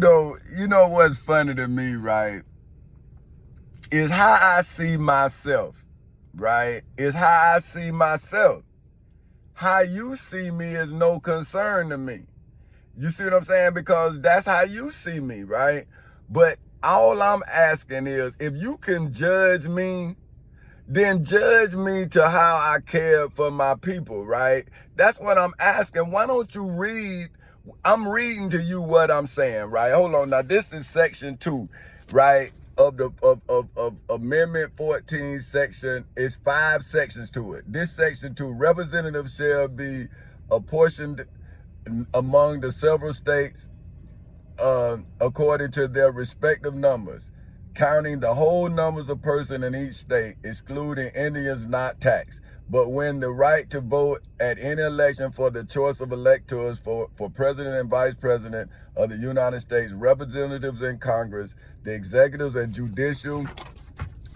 You know what's funny to me, right? Is how I see myself, right? Is how I see myself. How you see me is no concern to me. You see what I'm saying? Because that's how you see me, right? But all I'm asking is, if you can judge me, then judge me to how I care for my people, right? That's what I'm asking. Why don't you read? I'm reading to you what I'm saying, right? Hold on. Now, this is section 2, right? Of Amendment 14 section. It's 5 sections to it. This section 2, representatives shall be apportioned among the several states according to their respective numbers, counting the whole numbers of persons in each state, excluding Indians not taxed. But when the right to vote at any election for the choice of electors for president and vice president of the United States, representatives in Congress, the executives and judicial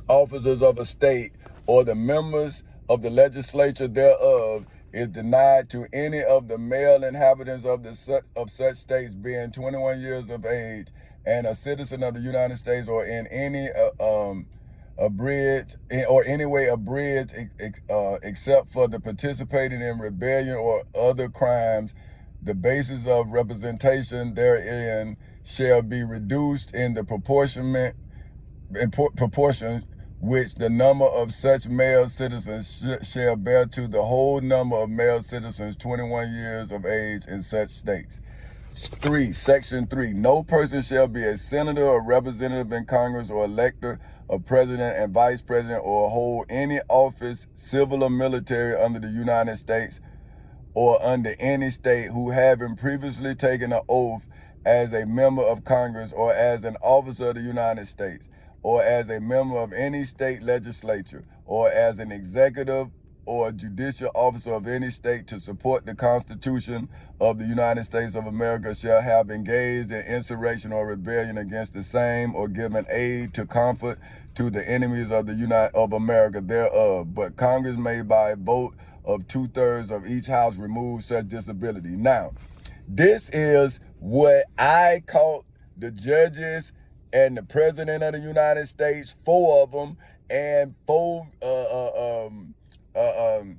officers of a state, or the members of the legislature thereof, is denied to any of the male inhabitants of such states being 21 years of age and a citizen of the United States, or in any abridged or any way abridged, except for the participating in rebellion or other crimes, the basis of representation therein shall be reduced in the proportion which the number of such male citizens shall bear to the whole number of male citizens 21 years of age in such states. 3. Section 3. No person shall be a senator or representative in Congress or elector of president and vice president or hold any office, civil or military, under the United States or under any state, who having previously taken an oath as a member of Congress or as an officer of the United States, or as a member of any state legislature, or as an executive or judicial officer of any state, to support the Constitution of the United States of America, shall have engaged in insurrection or rebellion against the same, or given aid to comfort to the enemies of of America thereof. But Congress may, by a vote of 2/3 of each house, remove such disability. Now, this is what I caught the judges and the president of the United States, 4 of them, and 4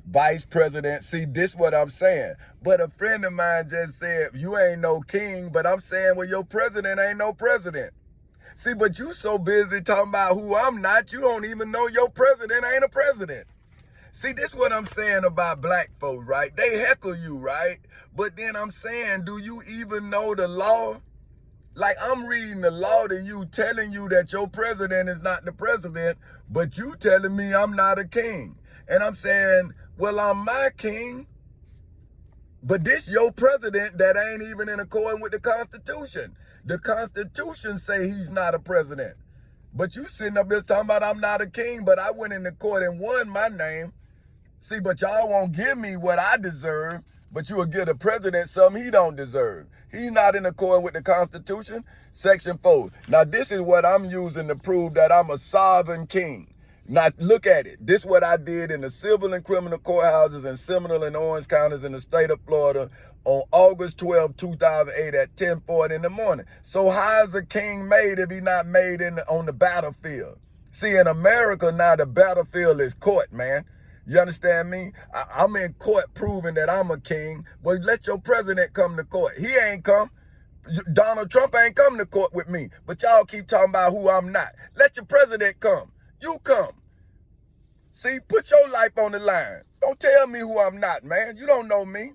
vice presidents. See, this what I'm saying. But a friend of mine just said, you ain't no king, but I'm saying, well, your president ain't no president. See, but you so busy talking about who I'm not, you don't even know your president ain't a president. See, this what I'm saying about black folks, right? They heckle you, right? But then I'm saying, do you even know the law? Like, I'm reading the law to you, telling you that your president is not the president, but you telling me I'm not a king. And I'm saying, well, I'm my king, but this your president that ain't even in accordance with the Constitution. The Constitution say he's not a president. But you sitting up there talking about I'm not a king, but I went in the court and won my name. See, but y'all won't give me what I deserve, but you will give the president something he don't deserve. He's not in accordance with the Constitution. Section 4. Now, this is what I'm using to prove that I'm a sovereign king. Now, look at it. This is what I did in the civil and criminal courthouses in Seminole and Orange counties in the state of Florida on August 12, 2008 at 10:40 in the morning. So how is a king made if he not made on the battlefield? See, in America now, the battlefield is court, man. You understand me? I'm in court proving that I'm a king, but let your president come to court. He ain't come. Donald Trump ain't come to court with me, but y'all keep talking about who I'm not. Let your president come. You come. See, put your life on the line. Don't tell me who I'm not, man. You don't know me.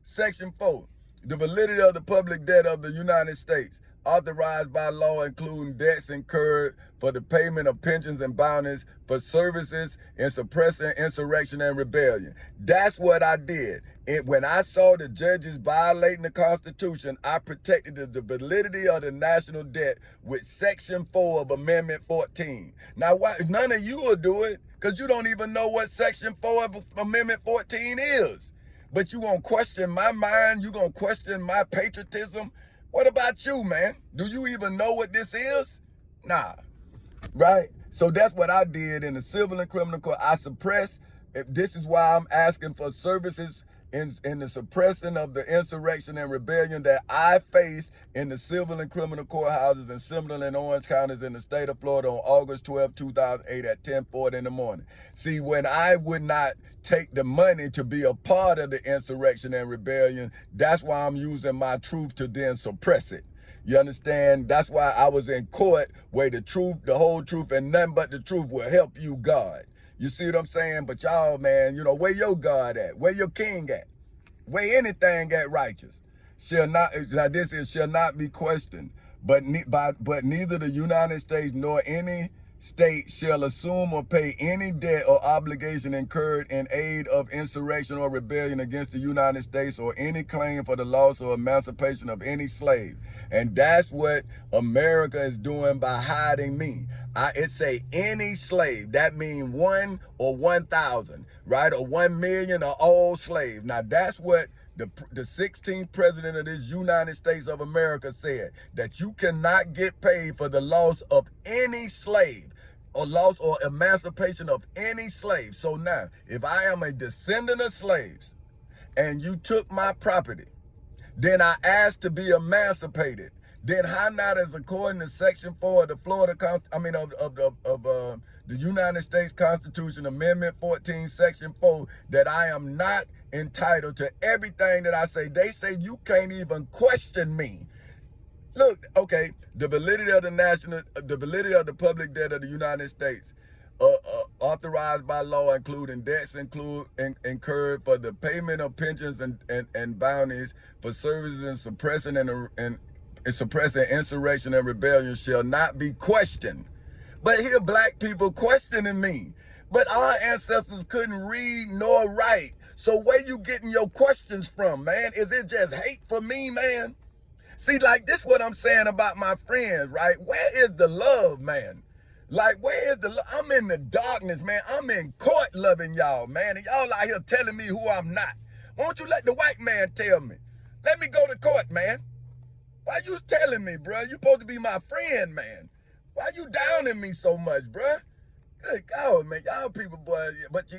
Section 4. The validity of the public debt of the United States, authorized by law, including debts incurred for the payment of pensions and bounties for services in suppressing insurrection and rebellion. That's what I did. When I saw the judges violating the Constitution, I protected the validity of the national debt with Section 4 of Amendment 14. Now, why none of you will do it? Because you don't even know what Section 4 of Amendment 14 is. But you gonna question my mind? You gonna question my patriotism? What about you, man? Do you even know what this is? Nah, right? So that's what I did in the civil and criminal court. I suppressed. This is why I'm asking for services in the suppressing of the insurrection and rebellion that I faced in the civil and criminal courthouses in Seminole and Orange counties in the state of Florida on August 12, 2008 at 10:40 in the morning. See, when I would not take the money to be a part of the insurrection and rebellion, that's why I'm using my truth to then suppress it. You understand? That's why I was in court where the truth, the whole truth, and nothing but the truth will help you, God. You see what I'm saying? But y'all, man, you know, where your God at? Where your king at? Where anything at righteous? Shall not, now this is, shall not be questioned, but neither the United States nor any state shall assume or pay any debt or obligation incurred in aid of insurrection or rebellion against the United States or any claim for the loss or emancipation of any slave. And that's what America is doing by hiding me. It say any slave. That means 1 or 1,000, right? Or 1 million or all slave. Now that's what the 16th president of this United States of America said, that you cannot get paid for the loss of any slave or loss or emancipation of any slave. So now, if I am a descendant of slaves and you took my property, then I asked to be emancipated. Then how not, as according to Section 4 of the Florida, the United States Constitution, Amendment 14, Section 4, that I am not entitled to everything that I say. They say you can't even question me. Look, okay, the validity of the public debt of the United States, authorized by law, including debts incurred for the payment of pensions and bounties for services in suppressing suppressing insurrection and rebellion, shall not be questioned. But here black people questioning me. But our ancestors couldn't read nor write. So where you getting your questions from, man? Is it just hate for me, man? See, like, this what I'm saying about my friends, right? Where is the love, man? Like, where is the love? I'm in the darkness, man. I'm in court loving y'all, man. And y'all out here telling me who I'm not. Won't you let the white man tell me? Let me go to court, man. Why you telling me, bro? You supposed to be my friend, man. Why you downing me so much, bro? Good God, man. Y'all people, boy, but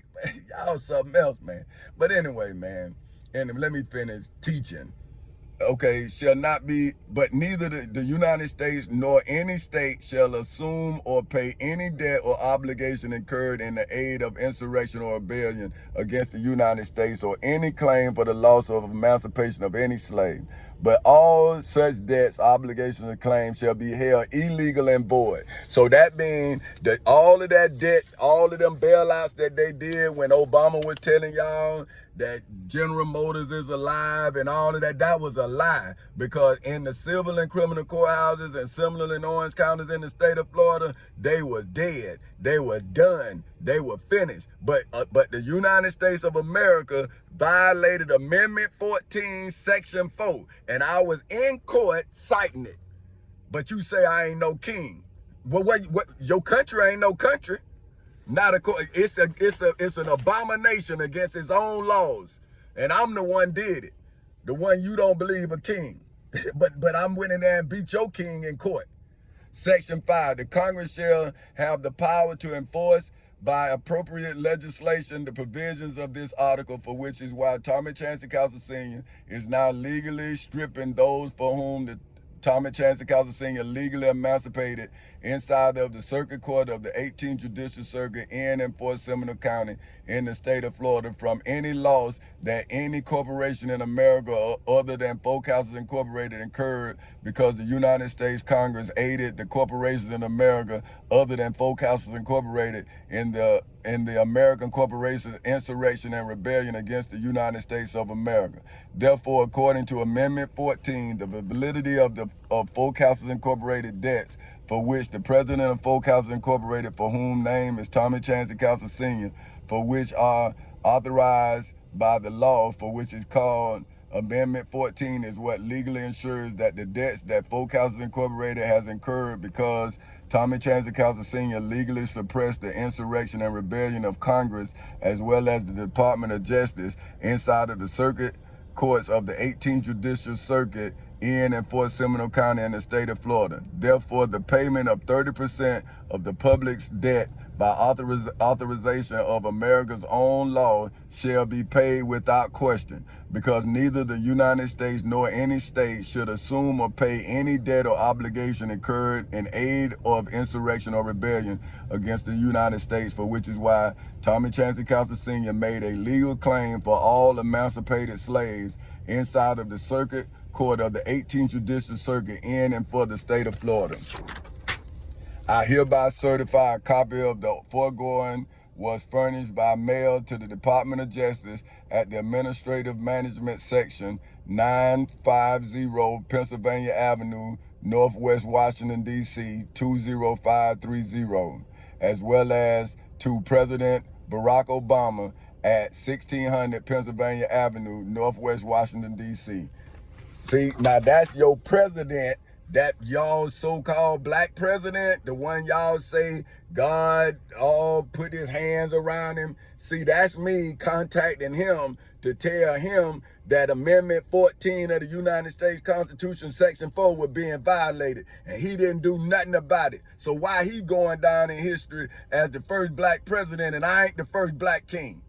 y'all something else, man. But anyway, man, and let me finish teaching. Okay, shall not be, but neither the United States nor any state shall assume or pay any debt or obligation incurred in the aid of insurrection or rebellion against the United States or any claim for the loss of emancipation of any slave. But all such debts, obligations, and claims shall be held illegal and void. So that means that all of that debt, all of them bailouts that they did when Obama was telling y'all that General Motors is alive and all of that, that was a lie. Because in the civil and criminal courthouses and Seminole and Orange counties in the state of Florida, they were dead. They were done. They were finished. But the United States of America violated Amendment 14, Section 4. And I was in court citing it. But you say I ain't no king. Well, what your country ain't no country. Not a, it's an abomination against its own laws. And I'm the one did it. The one you don't believe a king. but I'm winning there and beat your king in court. Section 5, the Congress shall have the power to enforce by appropriate legislation the provisions of this article, for which is why Tommy Chancellor Castle Sr. is now legally stripping those for whom the Tommy Chancellor Castle Sr. legally emancipated inside of the Circuit Court of the 18th Judicial Circuit in and for Seminole County in the state of Florida from any loss that any corporation in America or other than Folk Houses Incorporated incurred because the United States Congress aided the corporations in America other than Folk Houses Incorporated in the American Corporations Insurrection and Rebellion against the United States of America. Therefore, according to Amendment 14, the validity of Folk Houses Incorporated debts for which the president of Folk Houses Incorporated, for whom name is Tommy Chancellor Castle Sr., for which are authorized by the law, for which is called Amendment 14, is what legally ensures that the debts that Folk Houses Incorporated has incurred because Tommy Chancellor Castle Sr. legally suppressed the insurrection and rebellion of Congress, as well as the Department of Justice inside of the circuit courts of the 18th Judicial Circuit in and for Seminole County and the state of Florida. Therefore, the payment of 30% of the public's debt by authorization of America's own law shall be paid without question, because neither the United States nor any state should assume or pay any debt or obligation incurred in aid of insurrection or rebellion against the United States, for which is why Tommy Chancey Counselor Sr. made a legal claim for all emancipated slaves inside of the Circuit Court of the 18th Judicial Circuit in and for the state of Florida. I hereby certify a copy of the foregoing was furnished by mail to the Department of Justice at the Administrative Management Section, 950 Pennsylvania Avenue, Northwest Washington, D.C., 20530, as well as to President Barack Obama at 1600 Pennsylvania Avenue, Northwest Washington, D.C. See, now that's your president, that y'all so-called black president, the one y'all say God all put his hands around him. See, that's me contacting him to tell him that Amendment 14 of the United States Constitution, Section 4, was being violated, and he didn't do nothing about it. So why he going down in history as the first black president and I ain't the first black king?